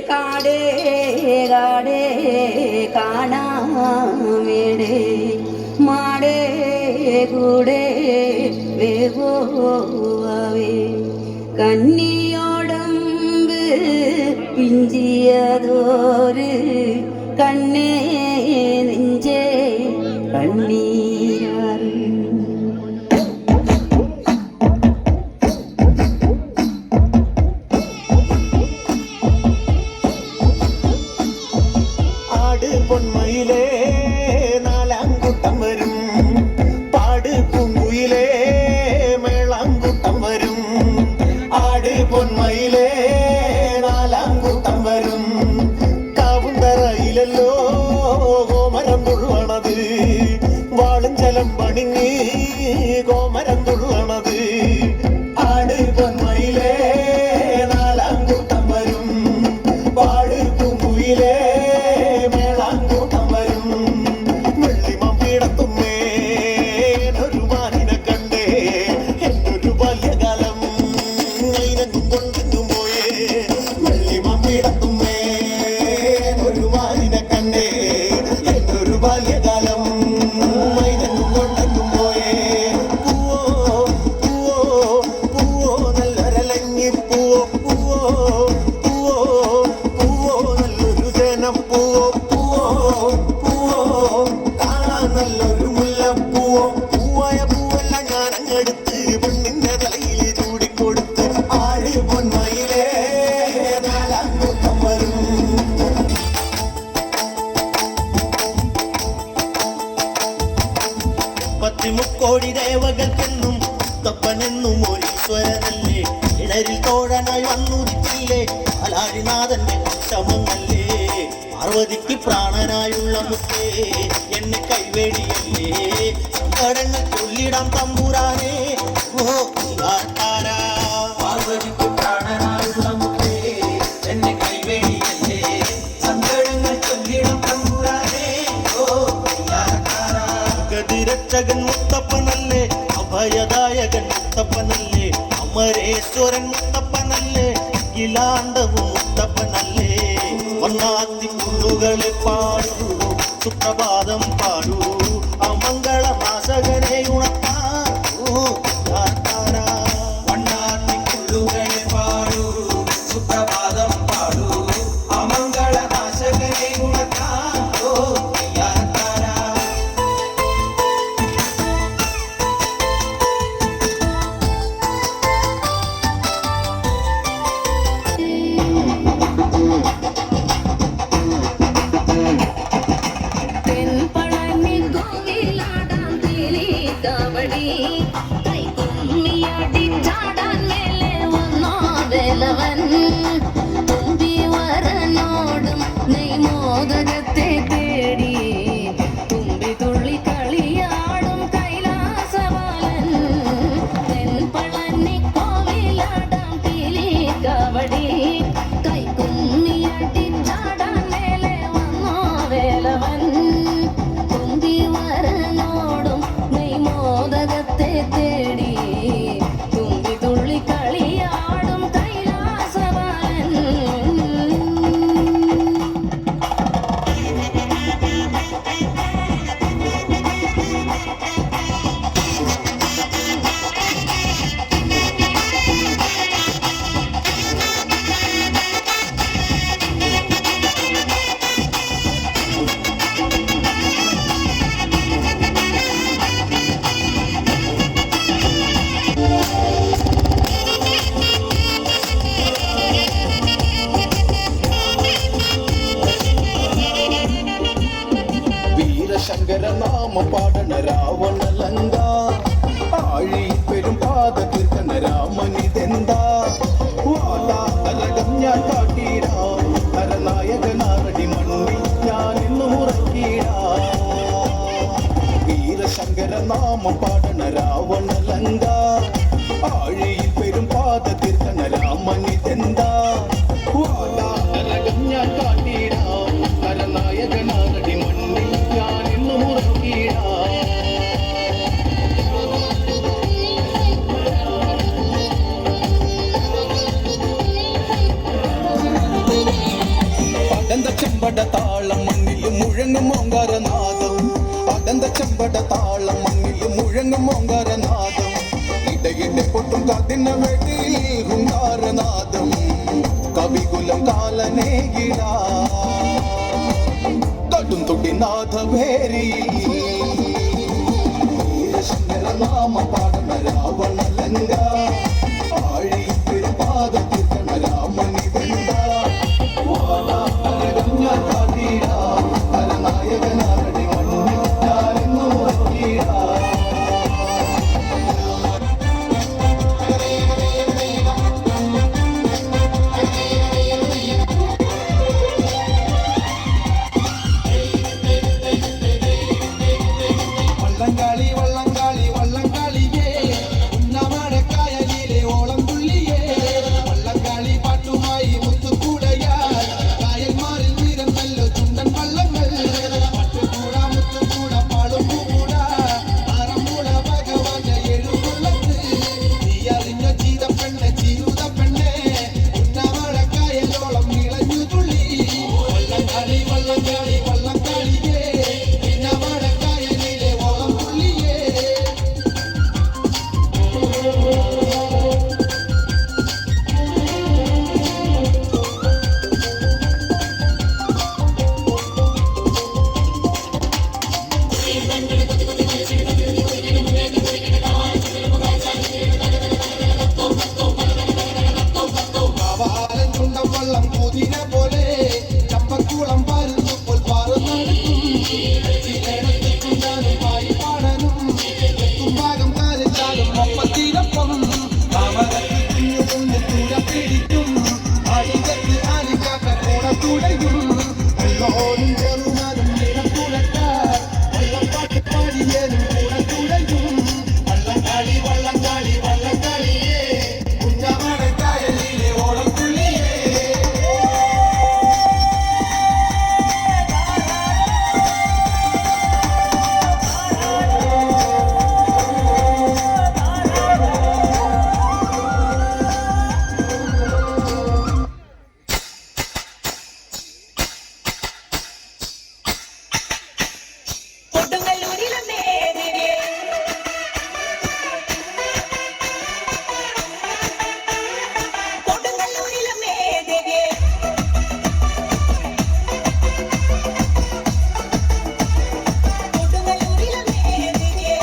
കാടേ കാടേ കാണാമേടേ മാടേ കൂടെ വേവോവേ കന്നിയോടമ്പ് പിഞ്ചിയതോര് കണ്ണേ നെഞ്ചേ കണ്ണീരാറ് പൊന്മയിലേ നാലാംകൂട്ടം വരും പാട് പൂങ്കുയിലേ മേളാങ്കൂട്ടം വരും ആട് പൊന്മയിലേ നാലാംകൂട്ടം വരും കാവുന്തറയിലല്ലോ കോമരം തുള്ളണത് വാളും ചലം പണിഞ്ഞ് കോമരം തുള്ളണത് ആട് പൊന്മയിലേ നാലാംകൂട്ടം വരും പാട് പൂങ്കുയിലേ മുക്കോടി ദേവകൾക്കെന്നും മുത്തപ്പനെന്നും ഒരീശ്വരനല്ലേ ഇടരിൽ തോഴനായി വന്നുദിച്ചില്ലേ അലാരിനാഥന്റെ ശമങ്ങല്ലേ പാർവതിക്ക് പ്രാണനായുള്ള മുത്തേ എന്നെ കൈവേടിയല്ലേ സങ്കടങ്ങൾ ചൊല്ലിടാം തമ്പുരാനേ ഓ താരാ പാർവതിക്ക് പ്രാണനായുള്ള മുത്തേ എന്നെ കൈവേടിയല്ലേ സങ്കടങ്ങൾ ചൊല്ലിടാം തമ്പുരാനേ ഓ ഗതിരക്ഷകൻ മുത്തപ്പനല്ലേ അഭയദായകൻ മുത്തപ്പനല്ലേ അമരേശ്വരൻ മുത്തപ്പനല്ലേ ഇലാണ്ടവും മുത്തപ്പനല്ലേ ഒന്നാത്തി പുല്ലുകളെ പാടൂ സുപ്രഭാതം പാടൂ അമംഗളനാശകനെ ഉണർത്താനൂ ഒന്നാത്തി പുല്ലുകളെ പാടൂ സുപ്രഭാതം പാടൂ അമംഗളനാശകനെ ഉണർത്താനൂ തുമ്പിവരനോടും നെയ്മോദകത്തെ തേടി തുമ്പി തുള്ളി കളിയാടും കൈലാസവാലൻ തെൻപളനി കോവിലാടാം കിലി കവടി കൈകുമ്മിയാടി ചാടാൻ മേലെ വന്നോ വേലവൻ തുമ്പിവരനോടും നെയ്മോദകത്തെ തേടി തുമ്പി തുള്ളി കളിയാടും ശങ്കരനാമ പാടണ രാവണലങ്ക ആഴി പെരും പാത തീർക്കണ രാമനിതെന്താ വാലാ തലകം ഞാൻ കാട്ടീരാ ഹരനായകനാ ഞാൻ കാട്ടിടാം കരനായകനാകടി മണ്ണിൽ ഞാൻ ഇന്നു മുറക്കിടാം അടന്ത ചെമ്പട താളം മണ്ണിൽ മുഴങ്ങും ഓങ്കാരനാദം അടന്ത ചെമ്പട താളം മണ്ണിൽ മുഴങ്ങും ഓങ്കാരനാദം ഇടയിടെ പൊട്ടും കാത്തിന വെടിയിൽ ഹുങ്കാരനാദം കവികുലം കാലനേകിടാ കടും തുടി നാഥഭേരിയിൽ നാമ പാടണ രാവണലങ്ക ആഴി പാദത്തിൽ കണ രാമണി വെണ്ട ഞാൻ കാട്ടിടാ കരനായകനാകടി മണ്ണിൽ ഞാൻ ഇന്നു മുറക്കിടാ വള്ളംകാളി വള്ളംകാളി വള്ളംകാളിയേ ഉന്നമടക്കായലിലെ ഓളം തുള്ളിയേ വള്ളംകാളി പാട്ടുമായി മുത്തുകൂടയാ കായൽമാറിൽ വീരന്നല്ലോ ചുണ്ടൻ വള്ളങ്ങൾ പട്ടുകൂട മുത്തുകൂട പാളും പൂകൂട ആറമ്പൂട ഭഗവാന്റെ എഴുകൊള്ളത്ത് നീ അറിഞ്ഞ ചീത പെണ്ണെ ചീരുത പെണ്ണെ ഉന്നമടക്കായലോളം ഇളഞ്ഞു തുള്ളി വള്ളംകാളി വള്ളംകാളി വള്ളംകാളിയേ ഉന്നമടക്കായലിലെ ഓളം തുള്ളിയേ കാവാലൻ ചുണ്ടൻ വള്ളം കുതിര പോലെ ചപ്പക്കുളം പരുന്നു പോൽ പാറുന്നടുക്കും ചിലയിടത്തുണ്ടാനും പായിപ്പാടനും ഭാഗം കാലിച്ചാലും ഒപ്പത്തിനൊപ്പം കാമകത്തിഞ്ഞുകൊണ്ട് തുഴ പിടിക്കും ആലികത്ത് ആലിക്കാക്ക കൂട തുഴയും എല്ലോരും ചെറുമാരും നിറത്തുഴക്കാർ വള്ളപ്പാട്ട് പാടിയേരും കൂട തുഴയും വള്ളംകാളി വള്ളംകാളി വള്ളംകാളിയേ കുഞ്ഞമടക്കായലിലെ ഓളം തുള്ളിയേ കൊടുങ്ങല്ലൂരിലമ്മേ ദേവിയേ കൊടുങ്ങല്ലൂരിലമ്മേ ദേവിയേ കൊടുങ്ങല്ലൂരിലമ്മേ ദേവിയേ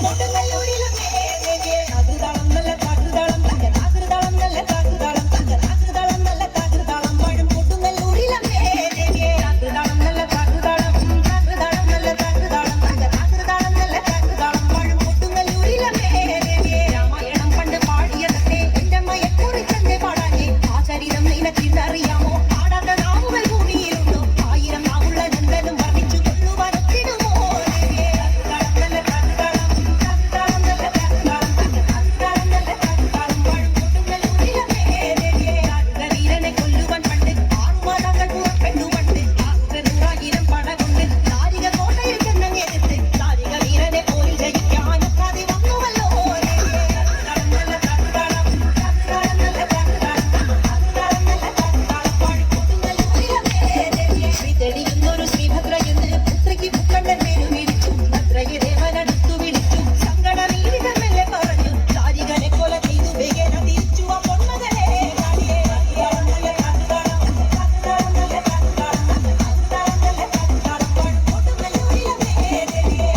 കൊടുങ്ങല്ലൂരിലമ്മേ ദേവിയേ ആകൃതാളം നല്ല കാകൃതാളം തങ്ക ആകൃതാളം നല്ല കാകൃതാളം തങ്ക ആകൃതാളം നല്ല കാകൃതാളം വാഴും കൊടുങ്ങല്ലൂരിലമ്മേ ദേവിയേ ആകൃതാളം നല്ല കാകൃതാളം കാകൃതാളം നല്ല കാകൃതാളം തങ്ക ആകൃതാളം നല്ല കാകൃതാളം വാഴും കൊടുങ്ങല്ലൂരിലമ്മേ ദേവിയേ രാമായണം പണ്ട് പാടിയതൊക്കെ എന്റെ മയക്കുറിച്ചെന്റെ പാടാനേ ആ ചരിതം നിനക്കിന്നറിയാമോ പാടാത്ത നാവുകൾ ഭൂമിയിലുണ്ടോ ആയിരം നാവുള്ള നന്ദനും വർണ്ണിച്ചു കൊള്ളുവാൻ ഒത്തിടുമോ ദേവിയേ ആകൃതാളം നല്ല കാകൃതാളം കാകൃതാളം നല്ല കാകൃതാളം തങ്ക ആകൃതാളം നല്ല കാകൃതാളം വാഴും കൊടുങ്ങല്ലൂരിലമ്മേ ദേവിയേ ആരുക വീരനെ കൊല്ലുവാൻ പണ്ട് ആറുമാതങ്ങൾ പുറപ്പെട്ടു പണ്ട് ആറുക നൂറായിരം പടകൊണ്ട് താരിക കോട്ടയിൽ ചെന്നങ്ങെടുത്ത് താരിക വീരനെ പോയി ജയിക്കാൻ ഒക്കാതെ വന്നുവല്ലോ ദേവിയേ ആകൃതാളം നല്ല കാകൃതാളം കാകൃതാളം നല്ല കാകൃതാളം ആകൃതാളം നല്ല കാകൃതാളം വാഴും കൊടുങ്ങല്ലൂരിലമ്മേ ദേവിയേ ശ്രീതെളിയുന്നൊരു ശ്രീഭദ്രയെന്ന് പുത്രിക്ക് പുത്രണ്ടൻ പേരു വിളിച്ചു ഭദ്രയെ ദേവനടുത്തു വിളിച്ചു സങ്കടമീരിതം മെല്ലെ പറഞ്ഞു താരികനെ കൊല ചെയ്തു വേഗേന തിരിച്ചു ആ പൊന്മകനെ കാളിയേ ആകൃതാളം നല്ല കാകൃതാളം കാകൃതാളം നല്ല കാകൃതാളം ആകൃതാളം നല്ല കാകൃതാളം വാഴും കൊടുങ്ങല്ലൂരിലമ്മേ ദേവിയേ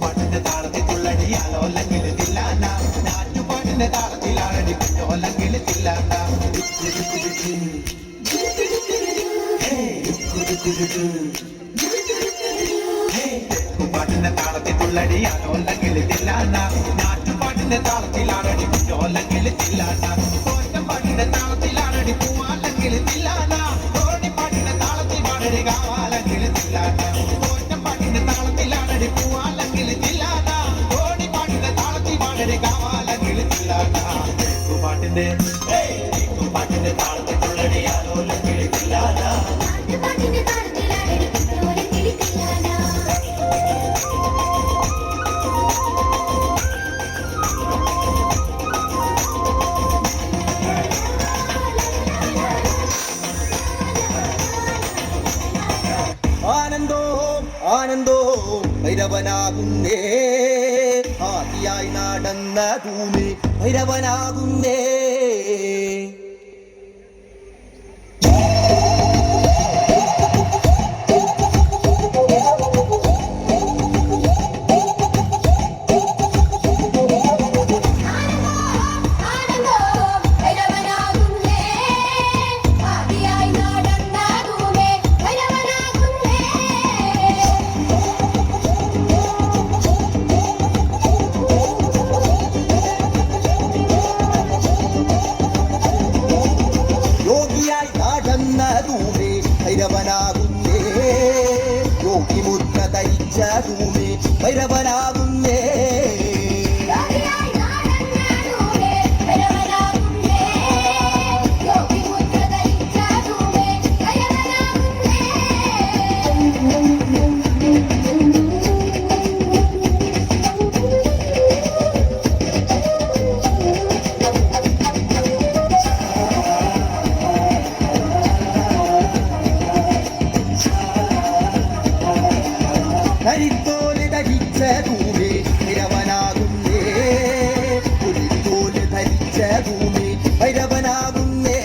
പാട്ടിന്റെ താളത്തിൽ തുള്ളടിയാലോ അല്ലെങ്കിൽ തില്ലാണ്ട നാറ്റുപാട്ടിന്റെ താളത്തിലാണടി കുഞ്ഞോല്ലെങ്കിൽ തില്ലാണ്ട പാട്ടിന്റെ താളത്തിൽ തുള്ളടിയാലോല്ലെങ്കിൽ തില്ലാന നാട്ടുപാട്ടിന്റെ താളത്തിലാണടി കുഞ്ഞോല്ലെങ്കിൽ തില്ലാന തോറ്റപ്പാട്ടിന്റെ താളത്തിലാണടി പൂവാല്ലെങ്കിൽ തില്ലാന ഓടിപ്പാട്ടിന്റെ താളത്തിലാണടി കാവാലെങ്കിൽ തില്ലാന തോറ്റപ്പാട്ടിന്റെ താളത്തിലാണടി പൂവാലെങ്കിൽ തില്ലാന ഓടിപ്പാട്ടിന്റെ താളത്തിലാണടി കാവാലെങ്കിൽ തില്ലാന പാട്ടിന്റെ പാട്ടിന്റെ താളത്തിൽ തുള്ളടിയാലോല്ലെങ്കിൽ തില്ലാന ആനന്ദോ ഭൈരവനാകുന്നേ ആദിയായി നടന്ന തൂമേ ഭൈരവനാകുന്നേ ഭൈരവനാകുന്നേ യോഗി മുദ്ര ധരിച്ച തൂമേ ഭൈരവനാകുന്നേ കരിത്തോല് ധരിച്ച തൂമേ ഭൈരവനാകുന്നേ പുലിത്തോല് ധരിച്ച തൂമേ ഭൈരവനാകുന്നേ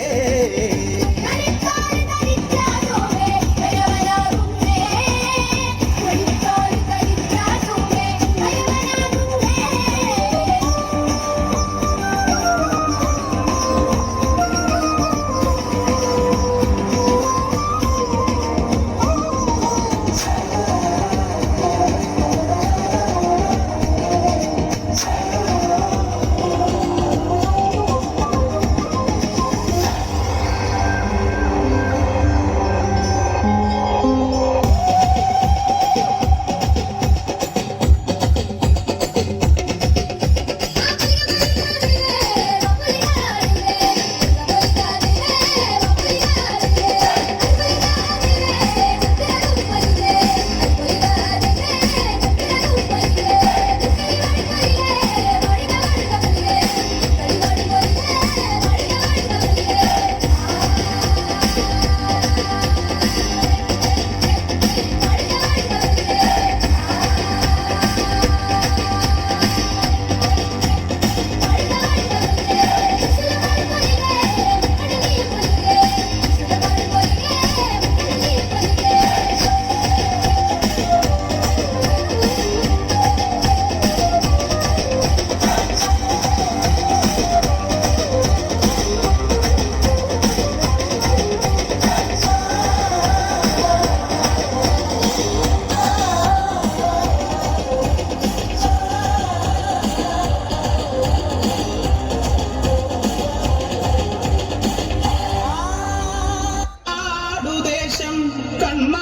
കണ്ണ